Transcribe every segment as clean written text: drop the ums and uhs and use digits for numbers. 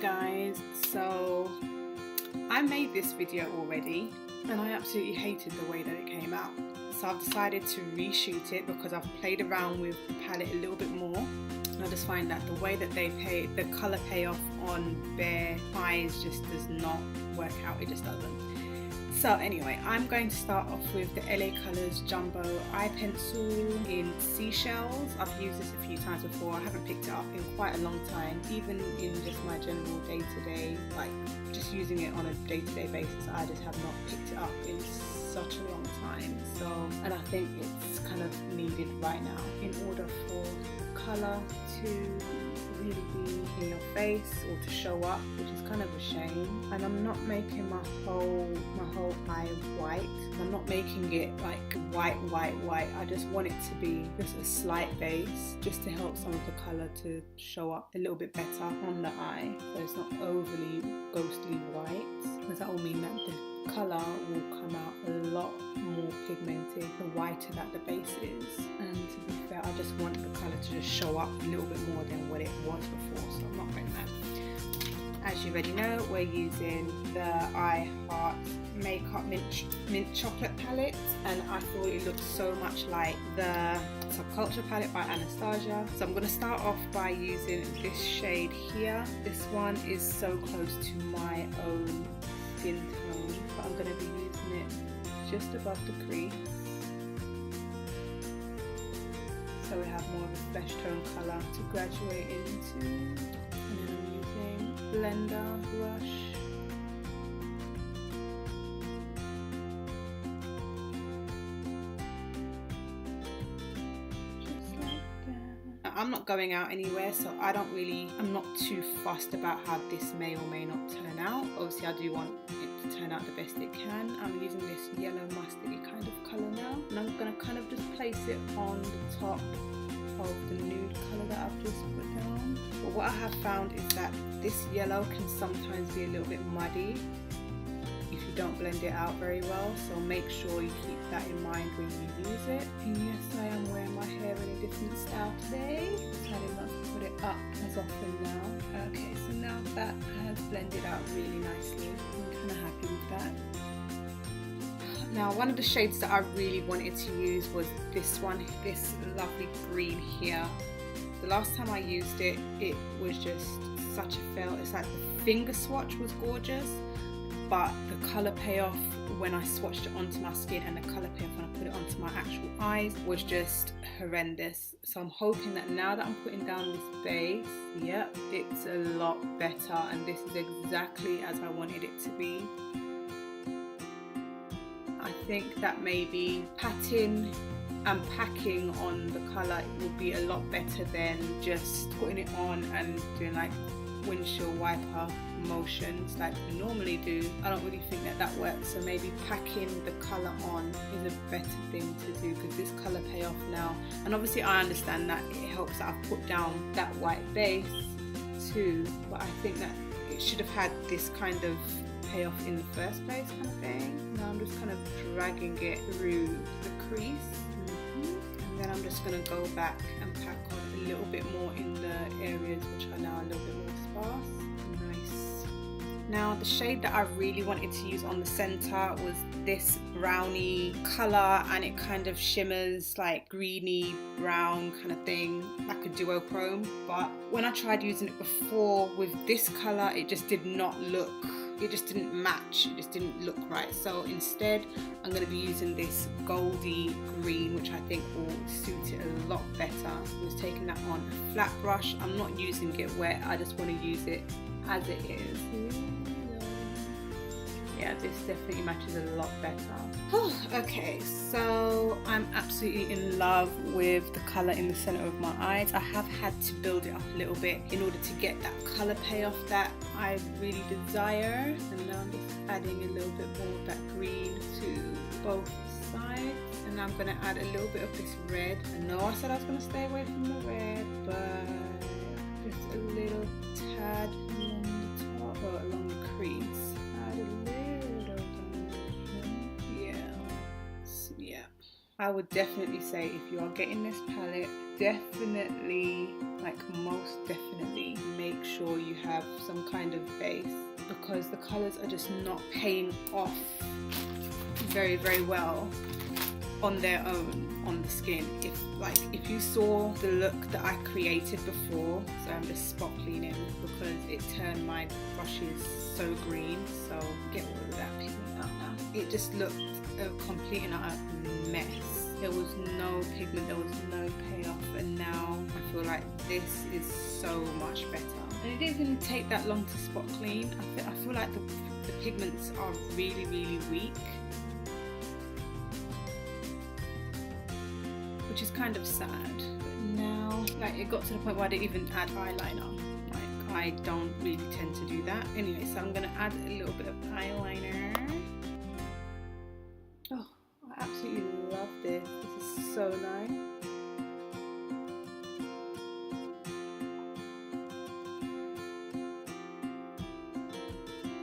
guys, so I made this video already and I absolutely hated the way that it came out, so I've decided to reshoot it because I've played around with the palette a little bit more, and I just find that the way that the colour payoff on their eyes just does not work out. It just doesn't. So anyway, I'm going to start off with the LA Colours Jumbo Eye Pencil in Seashells. I've used this a few times before. I haven't picked it up in quite a long time, even in just my general day-to-day, like just using it on a day-to-day basis. I just have not picked it up in such a long time. So, and I think it's kind of needed right now in order for colour to really be in your face or to show up, which is kind of a shame. And I'm not making my whole eye white. I'm not making it like white. I just want it to be just a slight base, just to help some of the colour to show up a little bit better on the eye, so it's not overly ghostly white, because that will mean that the colour will come out a lot more pigmented the whiter that the base is. And to be fair, I just want the colour to just show up a little bit more than what it was before, so I'm not doing that. As you already know, we're using the I Heart Makeup Mint Chocolate palette, and I thought it looked so much like the Subculture palette by Anastasia. So I'm going to start off by using this shade here. This one is so close to my own skin tone, but I'm going to be using it just above the crease, so we have more of a flesh tone colour to graduate into. And then I'm using blender brush. Just like that. Now, I'm not going out anywhere, so I'm not too fussed about how this may or may not turn out. Obviously I do want it to turn out the best it can. I'm using this yellow mustardy kind of colour now, and I'm going to kind of just place it on the top of the nude colour that I've just put down. But what I have found is that this yellow can sometimes be a little bit muddy if you don't blend it out very well, so make sure you keep that in mind when you use it. And yes, I am wearing my hair in a different style today. I did not put it up as often now. Okay, so now that has blended out really nicely. I'm kind of happy with that. Now, one of the shades that I really wanted to use was this one, this lovely green here. The last time I used it, it was just such a fail. It's like the finger swatch was gorgeous, but the colour payoff when I swatched it onto my skin and the colour payoff when I put it onto my actual eyes was just horrendous. So I'm hoping that now that I'm putting down this base, yep, it's a lot better, and this is exactly as I wanted it to be. I think that maybe patting and packing on the colour would be a lot better than just putting it on and doing like windshield wiper motions like we normally do. I don't really think that that works, so maybe packing the colour on is a better thing to do, because this colour payoff now, and obviously I understand that it helps that I've put down that white base too, but I think that it should have had this kind of payoff in the first place kind of thing. Now I'm just kind of dragging it through the crease, and then I'm just going to go back and pack on a little bit more in the areas which are now a little bit more sparse. Nice. Now the shade that I really wanted to use on the centre was this brownie colour, and it kind of shimmers like greeny brown kind of thing, like a duochrome, but when I tried using it before with this colour, it just did not look, it just didn't match, it just didn't look right. So instead I'm going to be using this goldy green, which I think will suit it a lot better. I'm just taking that on a flat brush. I'm not using it wet, I just want to use it as it is. Yeah, this definitely matches a lot better. Okay, so I'm absolutely in love with the colour in the centre of my eyes. I have had to build it up a little bit in order to get that colour payoff that I really desire. And now I'm just adding a little bit more of that green to both sides. And I'm going to add a little bit of this red. I know I said I was going to stay away from the red, but just a little tad along the top, or along the crease. Add a little. Yeah. I would definitely say if you are getting this palette, definitely, like most definitely, make sure you have some kind of base, because the colours are just not paying off very well on their own on the skin. If you saw the look that I created before, so I'm just spot cleaning because it turned my brushes so green, so get all of that pigment out now. It just looked a complete and utter mess. There was no pigment, there was no payoff, and now I feel like this is so much better. And it didn't even take that long to spot clean. I feel like the pigments are really weak, which is kind of sad. But now, like, it got to the point where I didn't even add eyeliner. Like, I don't really tend to do that. Anyway, so I'm gonna add a little bit of eyeliner. Oh, I absolutely love this. This is so nice.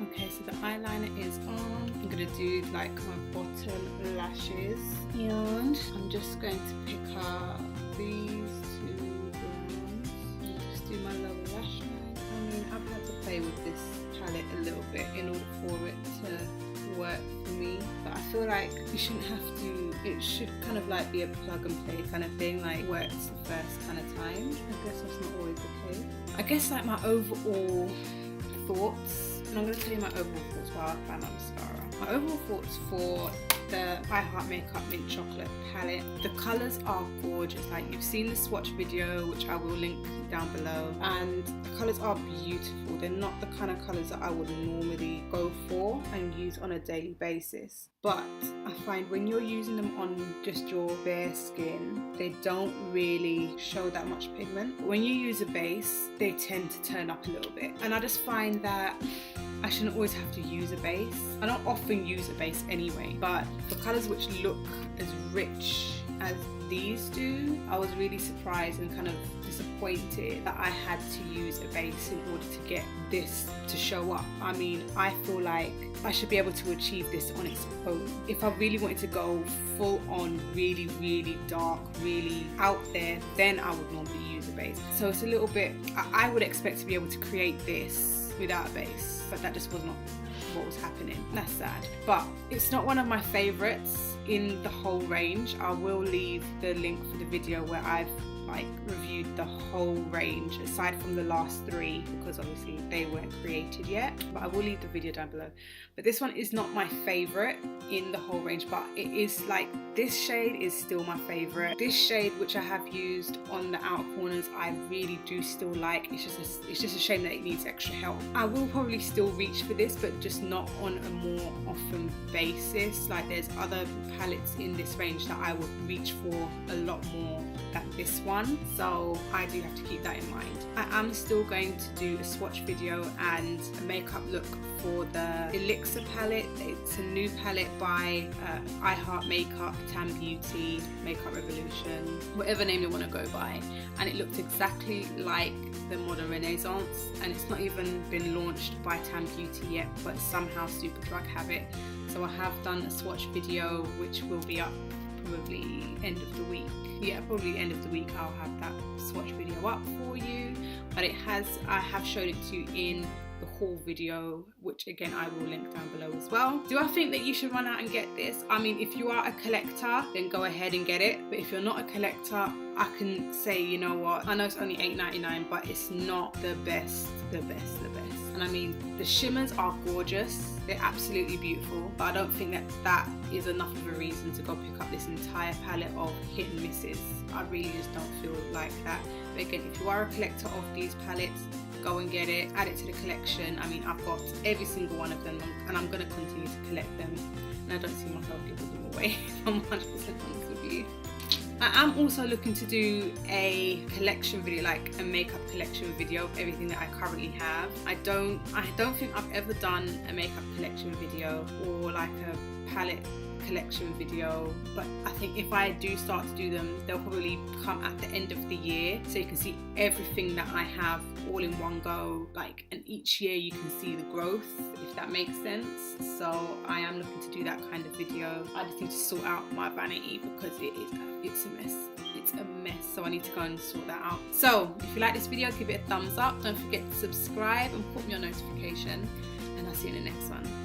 Okay, so the eyeliner is on. I'm gonna do like my bottom lashes, and I'm just going to pick up these two browns and just do my lower lash line. I mean, I've had to play with this palette a little bit in order for it to work for me, but I feel like you shouldn't have to. It should kind of like be a plug and play kind of thing, like works the first kind of time. I guess that's not always the case. I guess like my overall thoughts. And I'm going to tell you my overall thoughts while I apply my mascara. My overall thoughts for the I Heart Makeup Mint Chocolate palette. The colours are gorgeous. Like, you've seen the swatch video, which I will link down below, and the colours are beautiful. They're not the kind of colours that I would normally go for and use on a daily basis. But I find when you're using them on just your bare skin, they don't really show that much pigment. But when you use a base, they tend to turn up a little bit. And I just find that I shouldn't always have to use a base. I don't often use a base anyway, but for colours which look as rich as these do, I was really surprised and kind of disappointed that I had to use a base in order to get this to show up. I mean, I feel like I should be able to achieve this on its own. If I really wanted to go full on, really dark, really out there, then I would normally use a base. So it's a little bit, I would expect to be able to create this without a base, but that just was not what was happening. That's sad, but it's not one of my favorites in the whole range. I will leave the link for the video where I've like reviewed the whole range aside from the last three, because obviously they weren't created yet, but I will leave the video down below. But this one is not my favorite in the whole range, but it is like, this shade is still my favorite. This shade, which I have used on the outer corners, I really do still like. It's just a shame that it needs extra help. I will probably still reach for this, but just not on a more often basis. Like, there's other palettes in this range that I would reach for a lot more than this one, so I do have to keep that in mind. I am still going to do a swatch video and a makeup look for the Elixir palette. It's a new palette by I Heart Makeup, Tan Beauty, Makeup Revolution, whatever name they want to go by, and it looked exactly like the Modern Renaissance, and it's not even been launched by Tan Beauty yet, but somehow Superdrug have it. So I have done a swatch video which will be up probably end of the week. Yeah, probably end of the week I'll have that swatch video up for you, but I have showed it to you in the haul video, which again I will link down below as well. Do I think that you should run out and get this? I mean, if you are a collector, then go ahead and get it, but if you're not a collector, I can say, you know what, I know it's only $8.99, but it's not the best. And I mean, the shimmers are gorgeous, they're absolutely beautiful, but I don't think that that is enough of a reason to go pick up this entire palette of hit and misses. I really just don't feel like that. But again, if you are a collector of these palettes, go and get it, add it to the collection. I mean, I've got every single one of them, and I'm going to continue to collect them, and I don't see myself giving them away, if I'm 100% honest with you. I am also looking to do a collection video, like a makeup collection video of everything that I currently have. I don't think I've ever done a makeup collection video or like a palette collection video, but I think if I do start to do them, they'll probably come at the end of the year, so you can see everything that I have all in one go, like, and each year you can see the growth, if that makes sense. So I am looking to do that kind of video. I just need to sort out my vanity because it's a mess. It's a mess, so I need to go and sort that out. So if you like this video, give it a thumbs up. Don't forget to subscribe and put me on notification, and I'll see you in the next one.